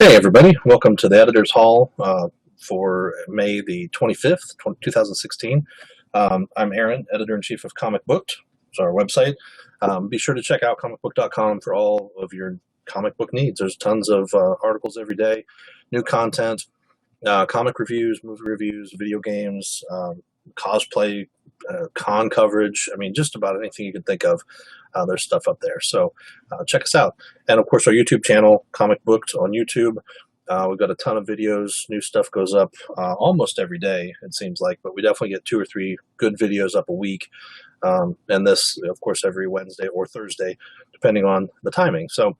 Hey everybody, welcome to the Editor's Hall for May the 25th, 2016. I'm Aaron, Editor-in-Chief of Comic Booked. It's our website. Be sure to check out comicbook.com for all of your comic book needs. There's tons of articles every day, new content, comic reviews, movie reviews, video games, cosplay, con coverage. I mean, just about anything you can think of. There's stuff up there. So check us out. And of course, our YouTube channel, Comic Booked on YouTube. We've got a ton of videos. New stuff goes up almost every day, it seems like, but we definitely get 2 or 3 good videos up a week. And this, of course, every Wednesday or Thursday, depending on the timing. So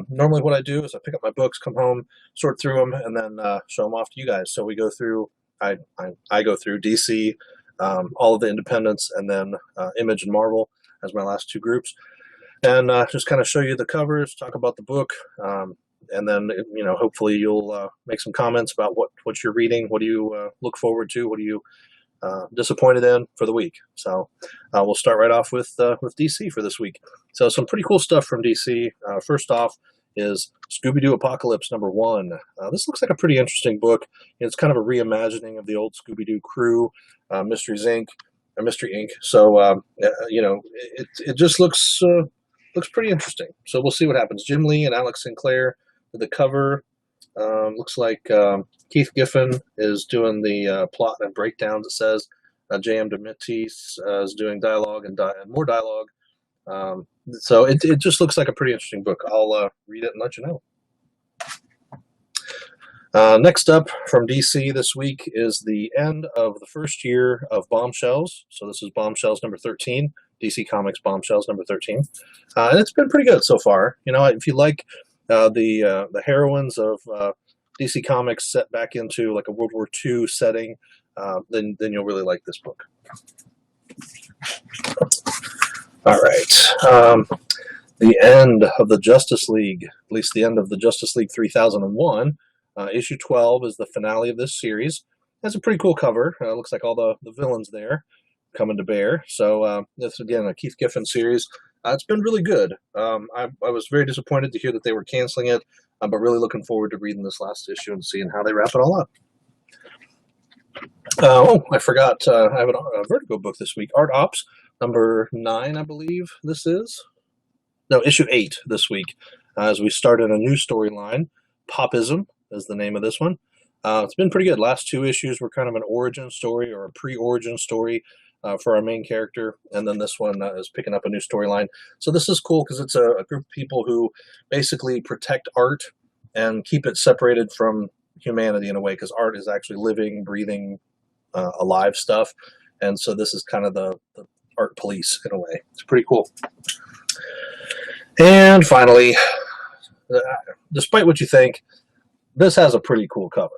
normally what I do is I pick up my books, come home, sort through them, and then show them off to you guys. So we go through, I go through DC, all of the independents, and then Image and Marvel as my last 2 groups, and just kind of show you the covers, talk about the book, and then hopefully you'll make some comments about what you're reading, what do you look forward to, what are you disappointed in for the week. So we'll start right off with DC for this week. So some pretty cool stuff from DC. First off is Scooby-Doo Apocalypse #1. This looks like a pretty interesting book. It's kind of a reimagining of the old Scooby-Doo crew, Mystery Inc. So it just looks pretty interesting. So we'll see what happens. Jim Lee and Alex Sinclair with the cover. Looks like Keith Giffen is doing the plot and breakdowns. It says J.M. DeMatteis is doing dialogue and more dialogue. So it just looks like a pretty interesting book. I'll read it and let you know. Next up from DC this week is the end of the first year of Bombshells. So this is Bombshells number 13, DC Comics Bombshells number 13. And it's been pretty good so far. If you like the heroines of DC Comics set back into like a World War II setting, then you'll really like this book. All right. The end of the Justice League, at least the end of the Justice League 3001. Issue 12 is the finale of this series. It has a pretty cool cover. Looks like all the villains there coming to bear. So this, again, a Keith Giffen series. It's been really good. I was very disappointed to hear that they were canceling it, but really looking forward to reading this last issue and seeing how they wrap it all up. I forgot. I have a Vertigo book this week. Art Ops, number 9, I believe this is. No, issue 8 this week, as we started a new storyline. Popism is the name of this one. It's been pretty good. Last 2 issues were kind of an origin story or a pre-origin story for our main character, and then this one is picking up a new storyline. So this is cool because it's a group of people who basically protect art and keep it separated from humanity in a way, because art is actually living, breathing, alive stuff, and so this is kind of the art police in a way. It's pretty cool. And finally, despite what you think, this has a pretty cool cover.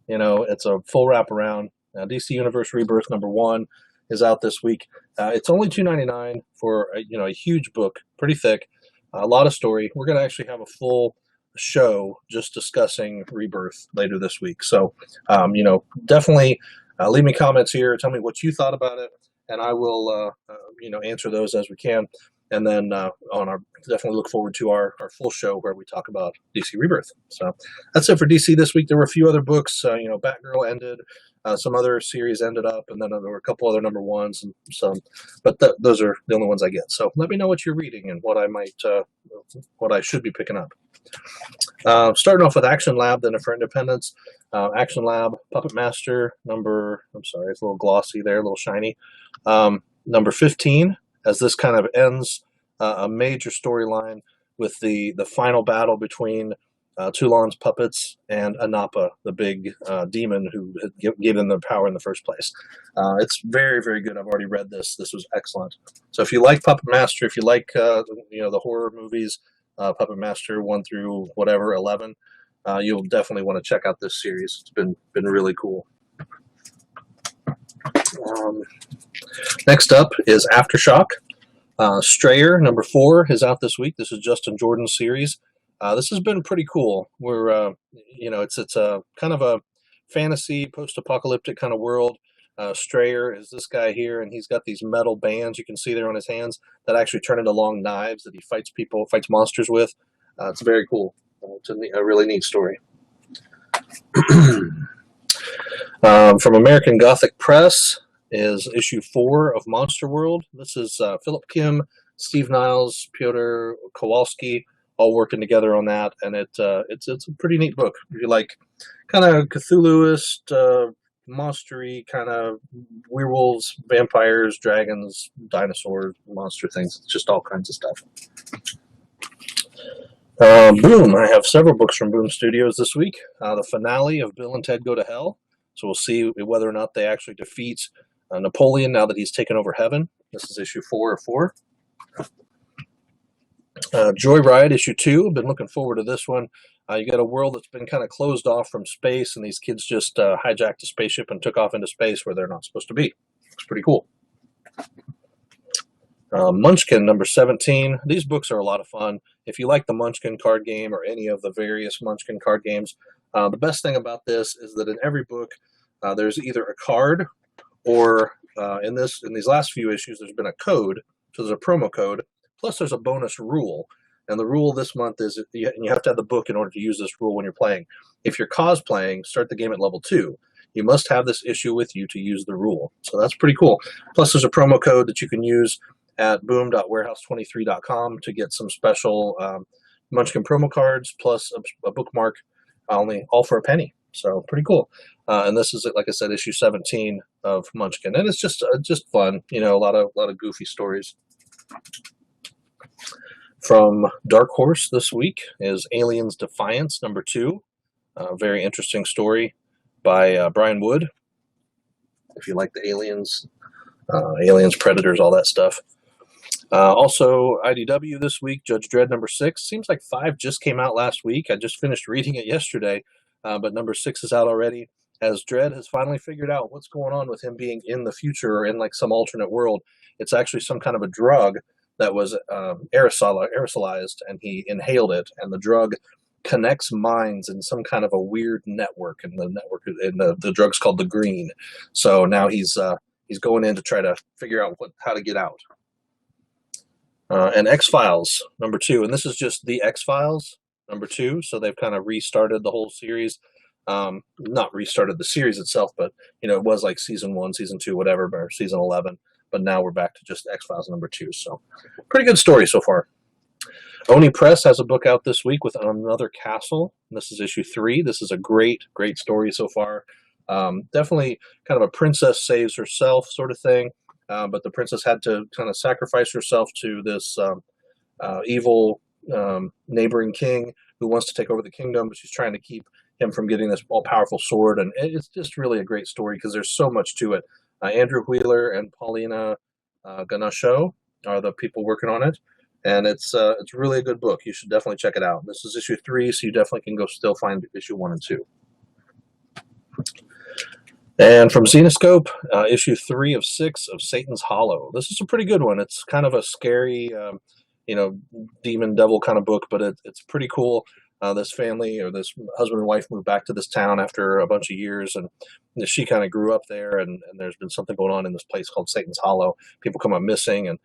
It's a full wraparound. DC Universe Rebirth #1 is out this week. It's only $2.99 for a huge book, pretty thick, a lot of story. We're going to actually have a full show just discussing Rebirth later this week. So, definitely leave me comments here. Tell me what you thought about it, and I will, answer those as we can. And then definitely look forward to our full show where we talk about DC Rebirth. So that's it for DC this week. There were a few other books. Batgirl ended. Some other series ended up, and then there were a couple other #1s and some. But those are the only ones I get. So let me know what you're reading and what I should be picking up. Starting off with Action Lab, then for Independence. Action Lab, Puppet Master number. I'm sorry, it's a little glossy there, a little shiny. Number 15. As this kind of ends a major storyline with the final battle between Toulon's puppets and Anapa, the big demon who gave them their power in the first place. It's very, very good. I've already read this. This was excellent. So if you like Puppet Master, if you like the horror movies, Puppet Master 1 through whatever 11, you'll definitely want to check out this series. It's been really cool. Next up is Aftershock. Strayer number 4 is out this week. This is Justin Jordan's series. This has been pretty cool. We're it's a kind of a fantasy post-apocalyptic kind of world. Strayer is this guy here, and he's got these metal bands you can see there on his hands that actually turn into long knives that he fights monsters with. It's very cool. it's a really neat story. From American Gothic Press is issue 4 of Monster World. This is Philip Kim, Steve Niles, Piotr Kowalski, all working together on that, and it's a pretty neat book. If you like kind of Cthulhuist, monstery kind of werewolves, vampires, dragons, dinosaurs, monster things. It's just all kinds of stuff. Boom! I have several books from Boom Studios this week. The finale of Bill and Ted Go to Hell. So we'll see whether or not they actually defeat Napoleon now that he's taken over heaven. This is issue 4 of 4. Joyride issue 2. I've been looking forward to this one. You got a world that's been kind of closed off from space, and these kids just hijacked a spaceship and took off into space where they're not supposed to be. It's pretty cool. Munchkin number 17. These books are a lot of fun. If you like the Munchkin card game or any of the various Munchkin card games, the best thing about this is that in every book there's either a card or in these last few issues there's been a code. So there's a promo code, plus there's a bonus rule. And the rule this month is you have to have the book in order to use this rule when you're playing. If you're cosplaying, start the game at level 2. You must have this issue with you to use the rule. So that's pretty cool. Plus there's a promo code that you can use at boom.warehouse23.com to get some special Munchkin promo cards plus a bookmark, all for a penny. So pretty cool. And this is, like I said, issue 17 of Munchkin, and it's just fun. You know, a lot of goofy stories. From Dark Horse this week is Aliens Defiance number 2. Very interesting story by Brian Wood. If you like the aliens, predators, all that stuff. Also, IDW this week, Judge Dredd number 6. Seems like 5 just came out last week. I just finished reading it yesterday, but number 6 is out already. As Dredd has finally figured out what's going on with him being in the future or in like some alternate world. It's actually some kind of a drug that was aerosolized, and he inhaled it, and the drug connects minds in some kind of a weird network, and the drug's called the Green. So now he's going in to try to figure out how to get out. And X-Files number 2, and this is just the X-Files number 2. So they've kind of restarted the whole series. Not restarted the series itself, but you know, it was like season 1, season 2, whatever, or season 11. But now we're back to just X-Files number 2. So pretty good story so far. Oni Press has a book out this week with Another Castle. This is issue 3. This is a great story so far. Definitely kind of a princess saves herself sort of thing. But the princess had to kind of sacrifice herself to this evil neighboring king who wants to take over the kingdom, but she's trying to keep him from getting this all-powerful sword. And it's just really a great story because there's so much to it. Andrew Wheeler and Paulina Ganasho are the people working on it, and it's really a good book. You should definitely check it out. This is issue 3, so you definitely can go still find issue 1 and 2. And from Zenoscope, issue 3 of 6 of Satan's Hollow. This is a pretty good one. It's kind of a scary, demon devil kind of book, but it's pretty cool. This family, or this husband and wife, moved back to this town after a bunch of years, and she kind of grew up there, and there's been something going on in this place called Satan's Hollow. People come up missing, and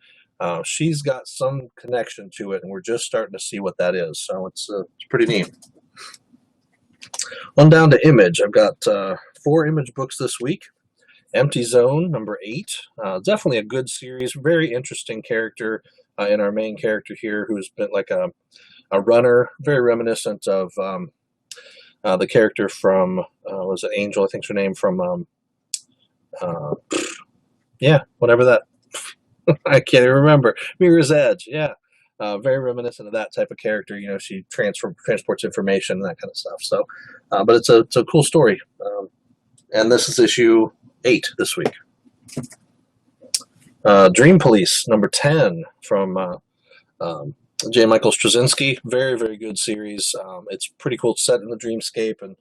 she's got some connection to it, and we're just starting to see what that is. So it's pretty neat. On down to Image. I've got 4 Image books this week. Empty Zone number 8. Definitely a good series. Very interesting character in our main character here, who's been like a runner, very reminiscent of the character from was it Angel? I think's her name from whatever that I can't even remember. Mirror's Edge, yeah. Very reminiscent of that type of character. You know, she transports information and that kind of stuff. So, but it's a cool story. And this is issue 8 this week. Dream Police number 10 from J. Michael Straczynski. Very, very good series. It's pretty cool. It's set in the dreamscape, and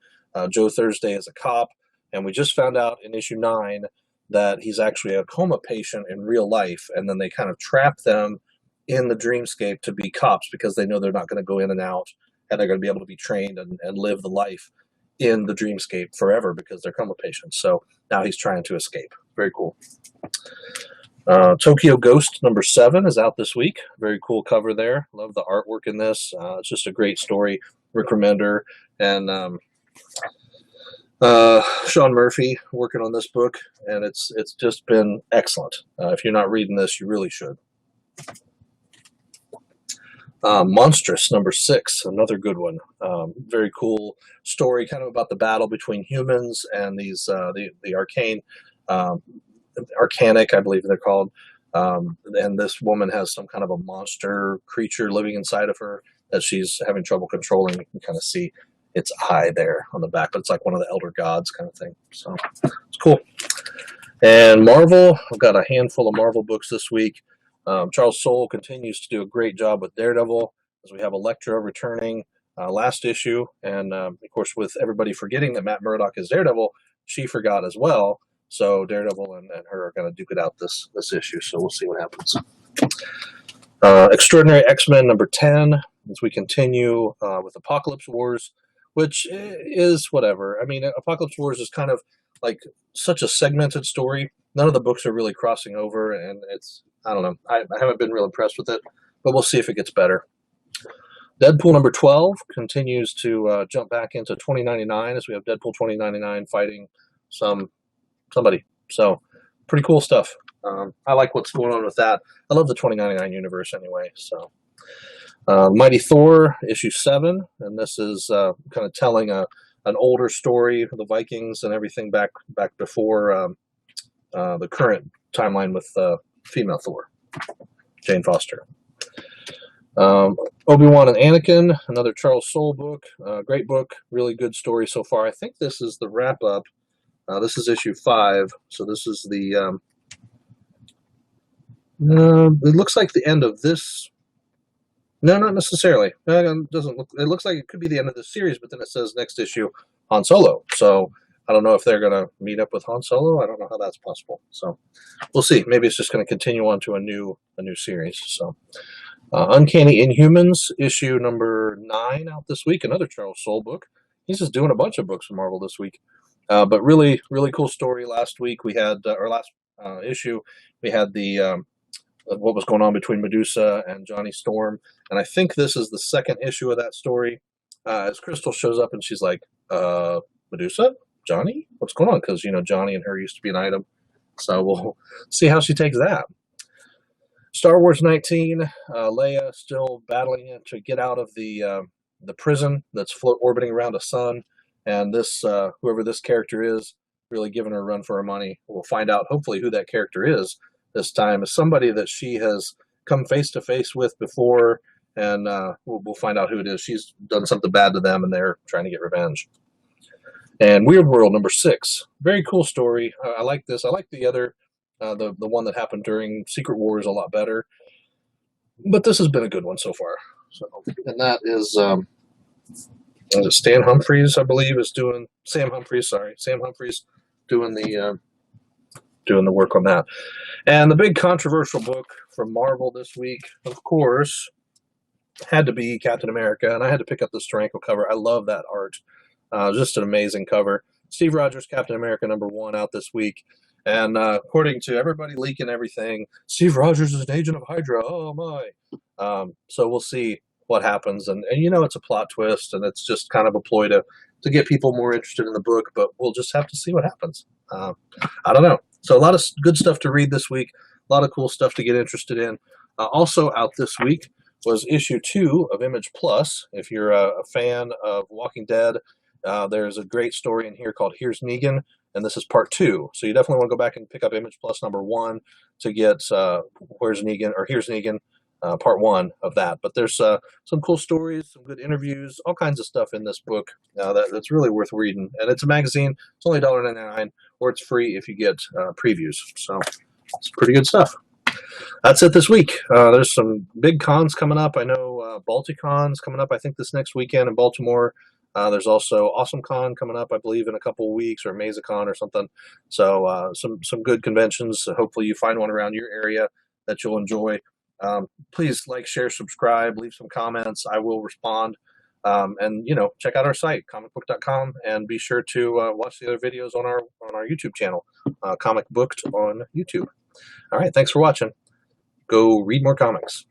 Joe Thursday is a cop. And we just found out in issue 9 that he's actually a coma patient in real life, and then they kind of trap them in the dreamscape to be cops because they know they're not going to go in and out, and they're going to be able to be trained and live the life in the dreamscape forever because they're coma patients. So now he's trying to escape. Very cool. Tokyo Ghost number 7 is out this week. Very cool cover there. Love the artwork in this. It's just a great story. Rick Remender, and Sean Murphy working on this book, and it's just been excellent. If you're not reading this, you really should. Monstrous #6, another good one. Very cool story, kind of about the battle between humans and these the arcane, arcanic, I believe they're called. And this woman has some kind of a monster creature living inside of her that she's having trouble controlling. You can kind of see its eye there on the back, but it's like one of the elder gods kind of thing. So it's cool. And Marvel, I've got a handful of Marvel books this week. Charles Soule continues to do a great job with Daredevil, as we have Elektra returning last issue. And of course, with everybody forgetting that Matt Murdock is Daredevil, she forgot as well. So Daredevil and her are going to duke it out this issue. So we'll see what happens. Extraordinary X-Men #10, as we continue with Apocalypse Wars, which is whatever. I mean, Apocalypse Wars is kind of like such a segmented story. None of the books are really crossing over, and it's, I don't know. I haven't been real impressed with it, but we'll see if it gets better. Deadpool #12 continues to jump back into 2099, as we have Deadpool 2099 fighting somebody. So pretty cool stuff. I like what's going on with that. I love the 2099 universe anyway. So Mighty Thor #7, and this is kind of telling an older story of the Vikings and everything back before the current timeline with female Thor, Jane Foster. Obi-Wan and Anakin, another Charles Soule book. Great book, really good story so far. I think this is the wrap-up. This is issue 5, so this is the it looks like the end of this. No, not necessarily. It doesn't look. It looks like it could be the end of the series, but then it says next issue Han Solo. So I don't know if they're going to meet up with Han Solo. I don't know how that's possible. So we'll see. Maybe it's just going to continue on to a new series. So Uncanny Inhumans #9 out this week. Another Charles Soule book. He's just doing a bunch of books from Marvel this week. But really, really cool story. Last week we had, or last issue, we had the what was going on between Medusa and Johnny Storm, and I think this is the second issue of that story. As Crystal shows up and she's like, "Medusa, Johnny, what's going on?" Because Johnny and her used to be an item. So we'll see how she takes that. Star Wars 19, Leia still battling it to get out of the prison that's orbiting around a sun. And this, whoever this character is, really giving her a run for her money. We'll find out, hopefully, who that character is this time. Is somebody that she has come face to face with before, and we'll find out who it is. She's done something bad to them, and they're trying to get revenge. And Weird World #6, very cool story. I like this. I like the other, the one that happened during Secret Wars a lot better. But this has been a good one so far. So, and that is. Stan Humphries, I believe, is doing Sam Humphries. Sorry, Sam Humphries doing the work on that. And the big controversial book from Marvel this week, of course, had to be Captain America, and I had to pick up the Steranko cover. I love that art. Just an amazing cover. Steve Rogers, Captain America #1 out this week. And according to everybody leaking everything, Steve Rogers is an agent of Hydra. Oh, my. So we'll see what happens. And it's a plot twist, and it's just kind of a ploy to get people more interested in the book, but we'll just have to see what happens. I don't know. So a lot of good stuff to read this week. A lot of cool stuff to get interested in. Also out this week was issue 2 of Image Plus. If you're a fan of Walking Dead, there's a great story in here called Here's Negan, and this is part 2. So you definitely want to go back and pick up Image Plus #1 to get Here's Negan, part 1 of that. But there's some cool stories, some good interviews, all kinds of stuff in this book that's really worth reading. And it's a magazine. It's only $1.99, or it's free if you get previews. So it's pretty good stuff. That's it this week. There's some big cons coming up. I know Balticon's coming up, I think, this next weekend in Baltimore. There's also AwesomeCon coming up, I believe, in a couple of weeks, or MazaCon or something. So some good conventions. Hopefully you find one around your area that you'll enjoy. Please like, share, subscribe, leave some comments. I will respond. And check out our site, comicbooked.com, and be sure to watch the other videos on our YouTube channel, Comic Booked on YouTube. All right, thanks for watching. Go read more comics.